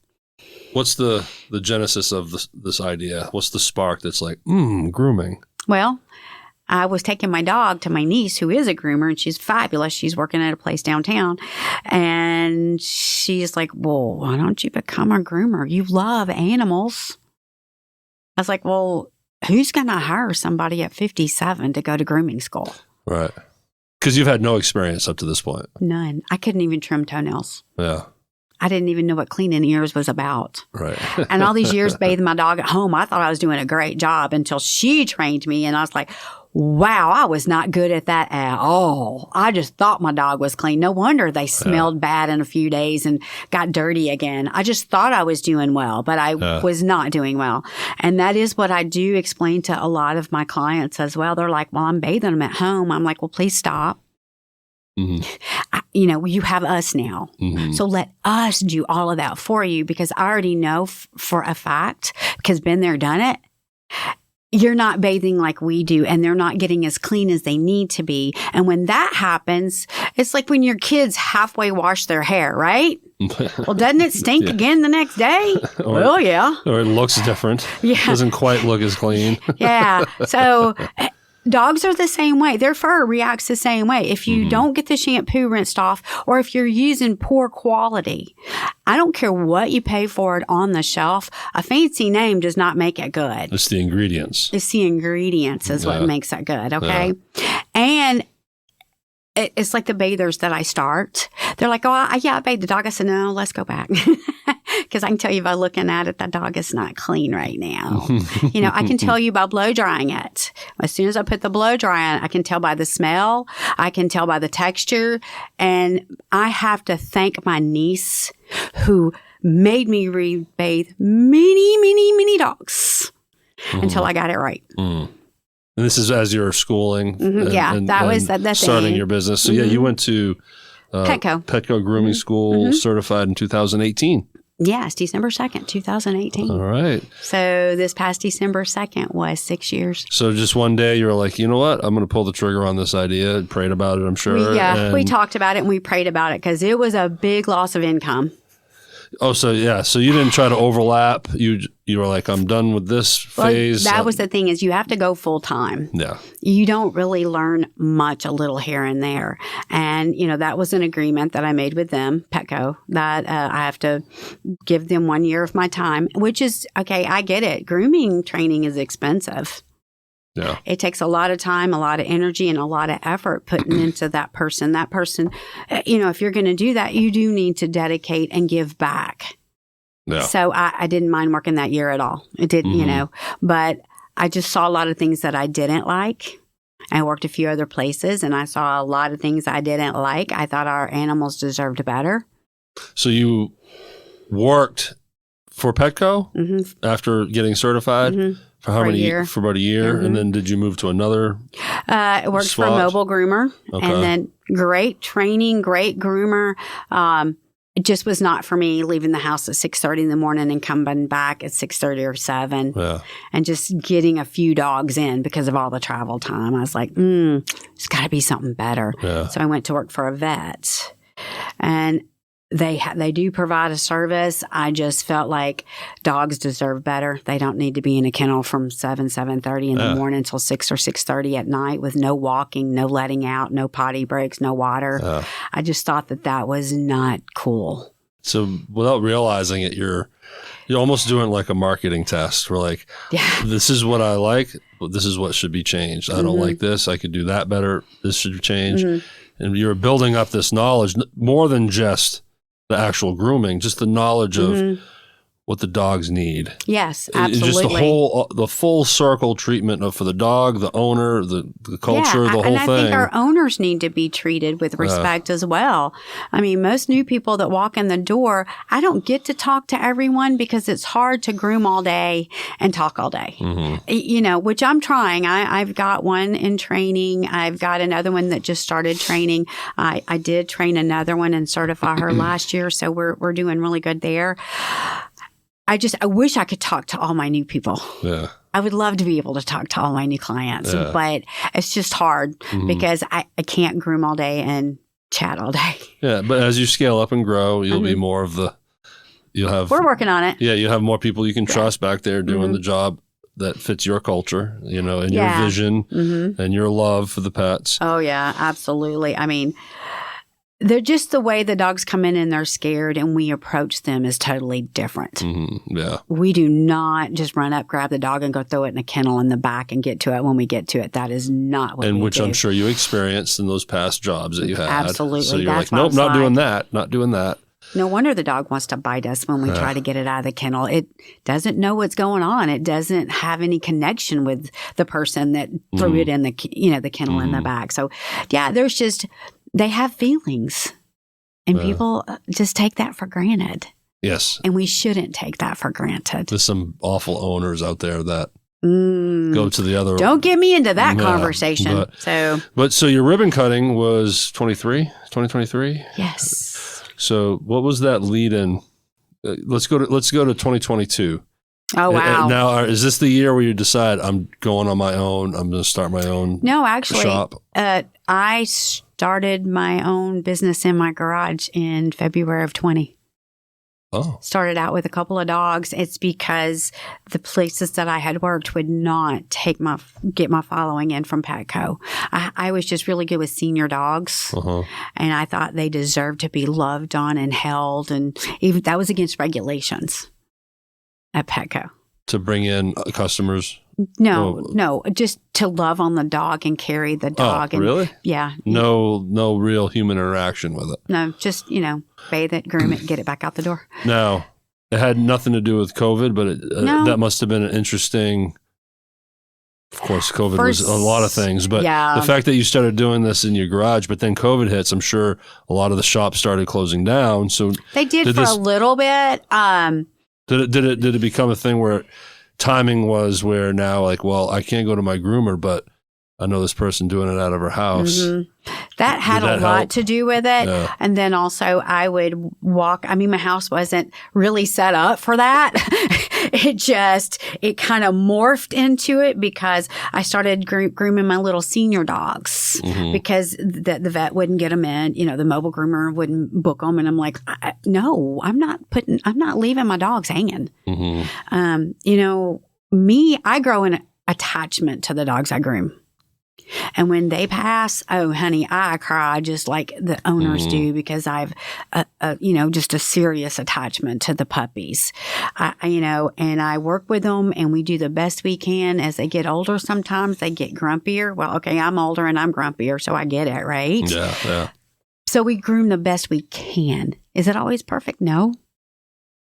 What's the genesis of this idea? What's the spark that's like, grooming? Well, I was taking my dog to my niece, who is a groomer, and she's fabulous. She's working at a place downtown. And she's like, well, why don't you become a groomer? You love animals. I was like, well, who's going to hire somebody at 57 to go to grooming school? Right. Because you've had no experience up to this point. None. I couldn't even trim toenails. Yeah. I didn't even know what cleaning ears was about. Right. And all these years bathing my dog at home, I thought I was doing a great job until she trained me. And I was like, wow, I was not good at that at all. I just thought my dog was clean. No wonder they smelled bad in a few days and got dirty again. I just thought I was doing well, but I was not doing well. And that is what I do explain to a lot of my clients as well. They're like, well, I'm bathing them at home. I'm like, well, please stop. You have us now. So let us do all of that for you, because I already know for a fact, because been there, done it. You're not bathing like we do, and they're not getting as clean as they need to be. And when that happens, it's like when your kids halfway wash their hair, right? Well, doesn't it stink again the next day? Well, yeah. Or it looks different. Yeah. Doesn't quite look as clean. Yeah. So dogs are the same way. Their fur reacts the same way. If you don't get the shampoo rinsed off, or if you're using poor quality, I don't care what you pay for it on the shelf. A fancy name does not make it good. It's the ingredients. It's the ingredients is what makes it good. Okay. And it's like the bathers that I start. They're like, oh, I bathed the dog. I said, no, let's go back. Because I can tell you by looking at it, that dog is not clean right now. I can tell you by blow drying it. As soon as I put the blow dry on, I can tell by the smell. I can tell by the texture. And I have to thank my niece who made me rebathe many, many, many dogs until I got it right. And this is as you're schooling. That was the starting thing. your business. So you went to Petco Grooming School, certified in 2018. Yes, December 2nd, 2018. All right. So this past December 2nd was 6 years. So just one day you were like, you know what? I'm going to pull the trigger on this idea. And prayed about it, I'm sure. We talked about it and we prayed about it because it was a big loss of income. Oh, so you didn't try to overlap. You were like, I'm done with this phase. That was the thing, is you have to go full time. Yeah. You don't really learn much, a little here and there. And, that was an agreement that I made with them, Petco, that I have to give them 1 year of my time, which is, okay, I get it. Grooming training is expensive. Yeah. It takes a lot of time, a lot of energy, and a lot of effort putting into that person. That person, if you're going to do that, you do need to dedicate and give back. Yeah. So I didn't mind working that year at all. It didn't, but I just saw a lot of things that I didn't like. I worked a few other places and I saw a lot of things I didn't like. I thought our animals deserved better. So you worked for Petco after getting certified? For how many years? For about a year. And then did you move to another I worked spot? for a mobile groomer. Okay. And then great training, great groomer. It just was not for me, leaving the house at 6:30 in the morning and coming back at 6:30 or 7. Yeah. And just getting a few dogs in because of all the travel time. I was like, there's got to be something better. Yeah. So I went to work for a vet. And they do provide a service. I just felt like dogs deserve better. They don't need to be in a kennel from 7:30 in the morning until 6 or 6:30 at night with no walking, no letting out, no potty breaks, no water. I just thought that was not cool. So without realizing it, you're almost doing like a marketing test. We're like, this is what I like. This is what should be changed. I don't like this. I could do that better. This should change. And you're building up this knowledge more than just the actual grooming, just the knowledge of what the dogs need. Yes, absolutely. Just the full circle treatment for the dog, the owner, the culture, the whole thing. And I think our owners need to be treated with respect as well. I mean, most new people that walk in the door, I don't get to talk to everyone because it's hard to groom all day and talk all day. Which I'm trying. I've got one in training. I've got another one that just started training. I did train another one and certify her last year, so we're doing really good there. I wish I could talk to all my new people. Yeah. I would love to be able to talk to all my new clients, but it's just hard because I can't groom all day and chat all day. Yeah, but as you scale up and grow, you'll be more of the you'll have We're working on it. Yeah, you have more people you can trust back there doing the job that fits your culture, and your vision and your love for the pets. Oh, yeah, absolutely. I mean, they're just the way the dogs come in and they're scared and we approach them is totally different. Yeah. We do not just run up, grab the dog and go throw it in a kennel in the back and get to it when we get to it. That is not what we do. Which I'm sure you experienced in those past jobs that you had. Absolutely. So you're like, nope, not doing that. Not doing that. No wonder the dog wants to bite us when we try to get it out of the kennel. It doesn't know what's going on. It doesn't have any connection with the person that threw it in the kennel in the back. So, yeah, they have feelings, and people just take that for granted. Yes. And we shouldn't take that for granted. There's some awful owners out there that go to the other. Don't get me into that conversation. So your ribbon cutting was 2023? Yes. So what was that lead in? Let's go to 2022. Oh, wow. Now, is this the year where you decide I'm going on my own? I'm going to start my own shop? I started my own business in my garage in February of 20. Oh. Started out with a couple of dogs. It's because the places that I had worked would not get my following in from Petco. I was just really good with senior dogs, and I thought they deserved to be loved on and held, and even that was against regulations at Petco. To bring in customers? No, just to love on the dog and carry the dog. Oh, really? Yeah. No real human interaction with it. No, just, bathe it, groom it, get it back out the door. Now, it had nothing to do with COVID, but that must have been an interesting. Of course, COVID was a lot of things, but the fact that you started doing this in your garage, but then COVID hits, I'm sure a lot of the shops started closing down. So they did for a little bit. Did it become a thing where timing was where now, like, well, I can't go to my groomer, but I know this person doing it out of her house. That had a lot to do with it. Yeah. And then also I would walk. I mean, my house wasn't really set up for that. It kind of morphed into it because I started grooming my little senior dogs because the vet wouldn't get them in. The mobile groomer wouldn't book them. And I'm like, no, I'm not leaving my dogs hanging. I grow an attachment to the dogs I groom. And when they pass, oh, honey, I cry just like the owners do because I've, just a serious attachment to the puppies. And I work with them and we do the best we can. As they get older, sometimes they get grumpier. Well, okay, I'm older and I'm grumpier, so I get it, right? Yeah. So we groom the best we can. Is it always perfect? No.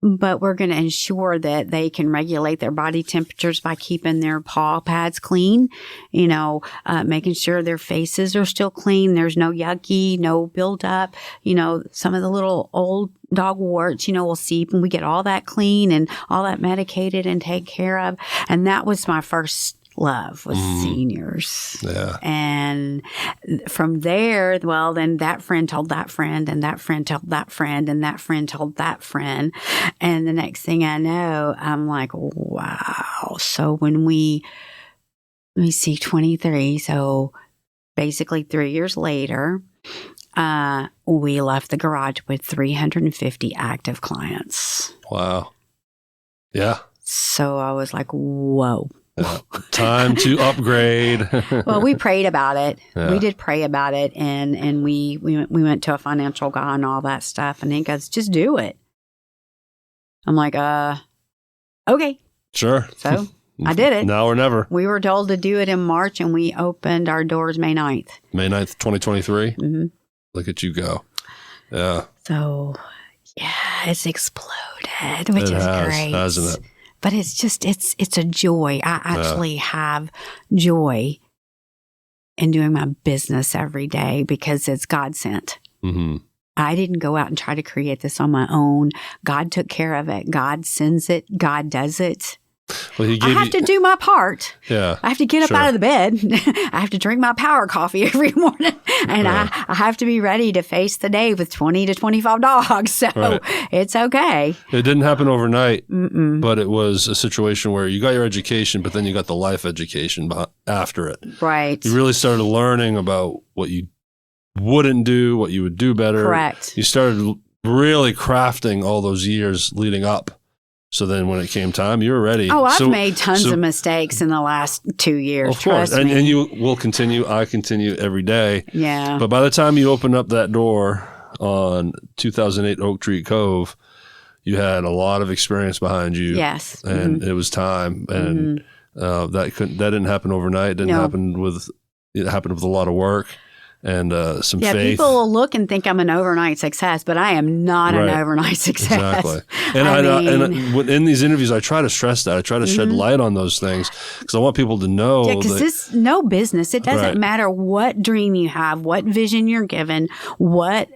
But we're going to ensure that they can regulate their body temperatures by keeping their paw pads clean, making sure their faces are still clean. There's no yucky, no buildup. Some of the little old dog warts, we'll see when we get all that clean and all that medicated and take care of. And that was my first love was seniors. Yeah. And from there, well, then that friend told that friend and that friend told that friend and that friend told that friend. And the next thing I know, I'm like, wow. So when let me see, 23. So basically 3 years later, we left the garage with 350 active clients. Wow. Yeah. So I was like, whoa. Time to upgrade. Well, we prayed about it. Yeah. We did pray about it, and we went to a financial guy and all that stuff, and he goes, "Just do it." I'm like, okay, sure. So I did it. Now or never. We were told to do it in March, and we opened our doors May 9th. May 9th, 2023. Look at you go. Yeah. So, yeah, it's exploded, which is great, hasn't it? But it's just, it's a joy. I actually have joy in doing my business every day because it's God sent. I didn't go out and try to create this on my own. God took care of it. God sends it. God does it. Well, I have to do my part. Yeah. I have to get up out of the bed. I have to drink my power coffee every morning. And I have to be ready to face the day with 20 to 25 dogs. So it's okay. It didn't happen overnight, but it was a situation where you got your education, but then you got the life education after it. Right. You really started learning about what you wouldn't do, what you would do better. Correct. You started really crafting all those years leading up. So then when it came time, you were ready. Oh, I've made tons of mistakes in the last 2 years. Of course. Trust me. And you will continue. I continue every day. Yeah. But by the time you opened up that door on 2008 Oak Tree Cove, you had a lot of experience behind you. Yes. And it was time. And that didn't happen overnight. It happened with a lot of work. And some faith. Yeah, people will look and think I'm an overnight success, but I am not an overnight success. Exactly. And in these interviews, I try to stress that. I try to shed light on those things because I want people to know. Yeah, because this no business. It doesn't matter what dream you have, what vision you're given, what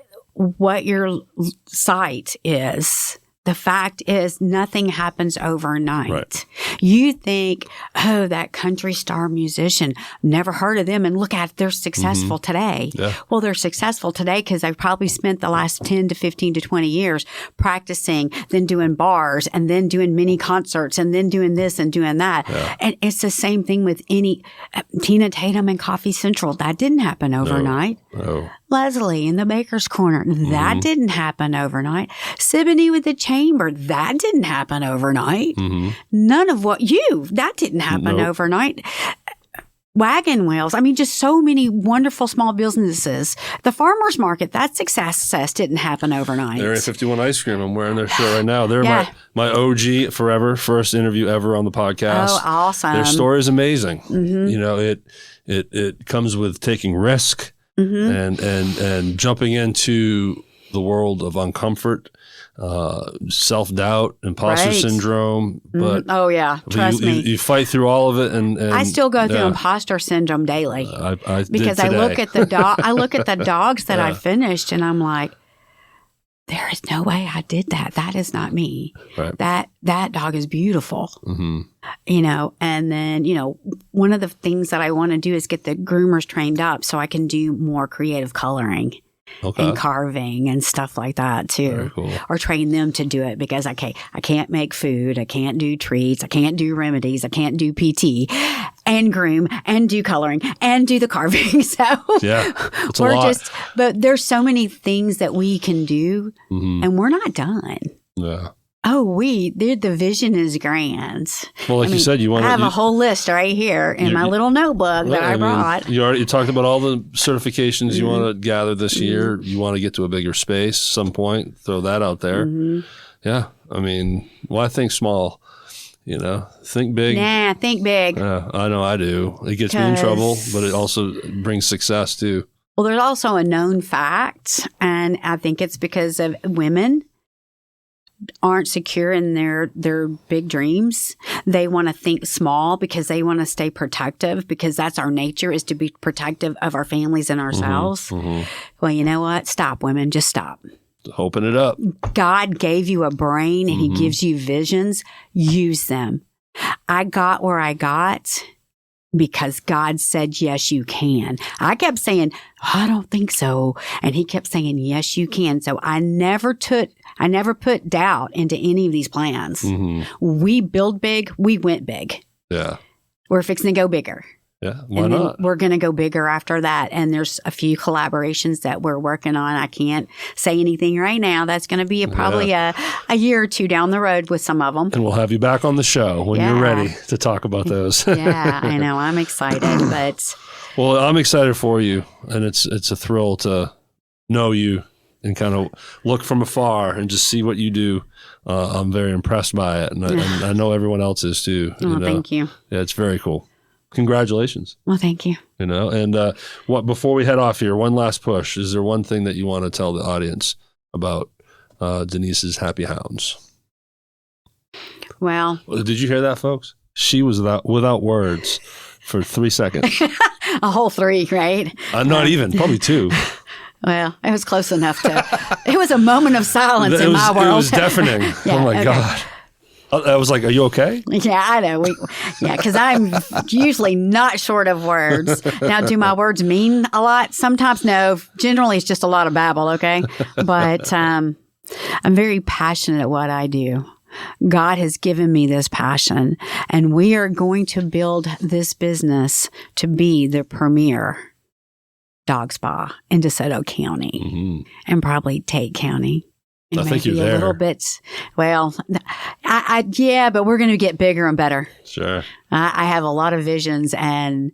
your sight is. The fact is, nothing happens overnight. Right. You think, oh, that country star musician, never heard of them. And look at, they're successful today. Yeah. Well, they're successful today because they've probably spent the last 10 to 15 to 20 years practicing, then doing bars, and then doing mini concerts, and then doing this and doing that. Yeah. And it's the same thing with Tina Tatum and Coffee Central. That didn't happen overnight. No. Leslie in the Baker's Corner. That didn't happen overnight. Siboney with the Chamber. That didn't happen overnight. None of that didn't happen overnight. Wagon wheels. I mean, just so many wonderful small businesses. The farmer's market, that success didn't happen overnight. Area 51 Ice Cream. I'm wearing their shirt right now. They're my OG forever, first interview ever on the podcast. Oh, awesome. Their story is amazing. You know, it comes with taking risk. And jumping into the world of uncomfort, self-doubt, imposter syndrome. But trust me. You fight through all of it, and I still go through imposter syndrome daily. Because I look at the dogs that I finished, and I'm like, there is no way I did that. That is not me. Right. That dog is beautiful. You know, and then, you know, one of the things that I want to do is get the groomers trained up so I can do more creative coloring and carving and stuff like that too. Very cool. Or train them to do it because I can't make food. I can't do treats. I can't do remedies. I can't do PT and groom and do coloring and do the carving. So it's a lot. But there's so many things that we can do and we're not done. Yeah. Oh, the vision is grand. Well, like you said, I have a whole list right here in my little notebook that I brought. You talked about all the certifications you want to gather this year. You want to get to a bigger space some point. Throw that out there. Yeah. I mean, why think small? You know, think big. Nah, think big. I know I do. It gets me in trouble, but it also brings success too. Well, there's also a known fact, and I think it's because of women aren't secure in their big dreams. They want to think small because they want to stay protective because that's our nature, is to be protective of our families and ourselves. Well, you know what? Stop, women. Just stop. Open it up. God gave you a brain and he gives you visions. Use them. I got where I got because God said, yes, you can. I kept saying, I don't think so. And he kept saying, yes, you can. So I never put doubt into any of these plans. We build big. We went big. Yeah. We're fixing to go bigger. Yeah. Why not? We're going to go bigger after that. And there's a few collaborations that we're working on. I can't say anything right now. That's going to be probably a year or two down the road with some of them. And we'll have you back on the show when you're ready to talk about those. Yeah, I know. I'm excited, but. Well, I'm excited for you. And it's a thrill to know you and kind of look from afar and just see what you do. I'm very impressed by it. And I know everyone else is too. Oh, thank you. Yeah, it's very cool. Congratulations. Well, thank you. You know, and before we head off here, one last push. Is there one thing that you want to tell the audience about Denise's Happy Hounds? Well, did you hear that, folks? She was without words for 3 seconds. A whole 3, right? Not even, probably 2. Well, it was close enough to. It was a moment of silence in my world. It was deafening. Oh my God. I was like, are you okay? Yeah, I know. Because I'm usually not short of words. Now, do my words mean a lot? Sometimes no. Generally, it's just a lot of babble, okay? But I'm very passionate at what I do. God has given me this passion, and we are going to build this business to be the premier dog spa in DeSoto County and probably Tate County. I think you're maybe there. A little bit. Well, yeah, but we're going to get bigger and better. Sure. I have a lot of visions, and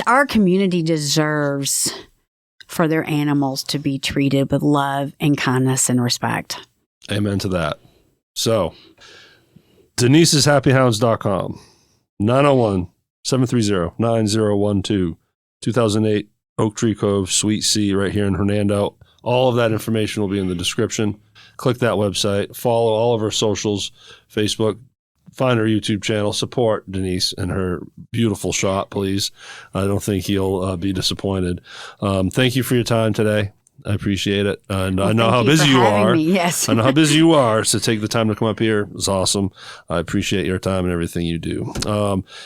our community deserves for their animals to be treated with love and kindness and respect. Amen to that. So, DenisesHappyHounds.com, 901-730-9012, 2008 Oak Tree Cove, Suite C, right here in Hernando. All of that information will be in the description. Click that website. Follow all of our socials, Facebook. Find our YouTube channel. Support Denise and her beautiful shop, please. I don't think you'll be disappointed. Thank you for your time today. I appreciate it. And I know how busy you are. Yes. I know how busy you are. So take the time to come up here. It's awesome. I appreciate your time and everything you do.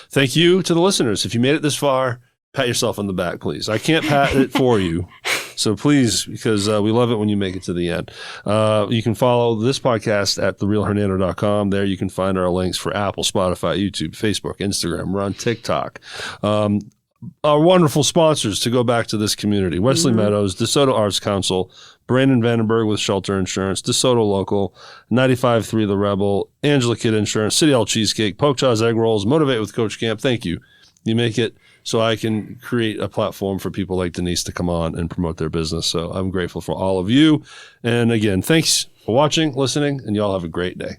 Thank you to the listeners. If you made it this far, pat yourself on the back, please. I can't pat it for you. So please, because we love it when you make it to the end. You can follow this podcast at therealhernando.com. There you can find our links for Apple, Spotify, YouTube, Facebook, Instagram. We're on TikTok. Our wonderful sponsors to go back to this community: Wesley Meadows, Desoto Arts Council, Brandon Vanderburg with Shelter Insurance, Desoto Local, 95.3 The Rebel, Angela Kid Insurance, City Hall Cheesecake, Poke Chaw's Egg Rolls, Motivate with Coach Camp. Thank you. You make it so I can create a platform for people like Denise to come on and promote their business. So I'm grateful for all of you. And again, thanks for watching, listening, and y'all have a great day.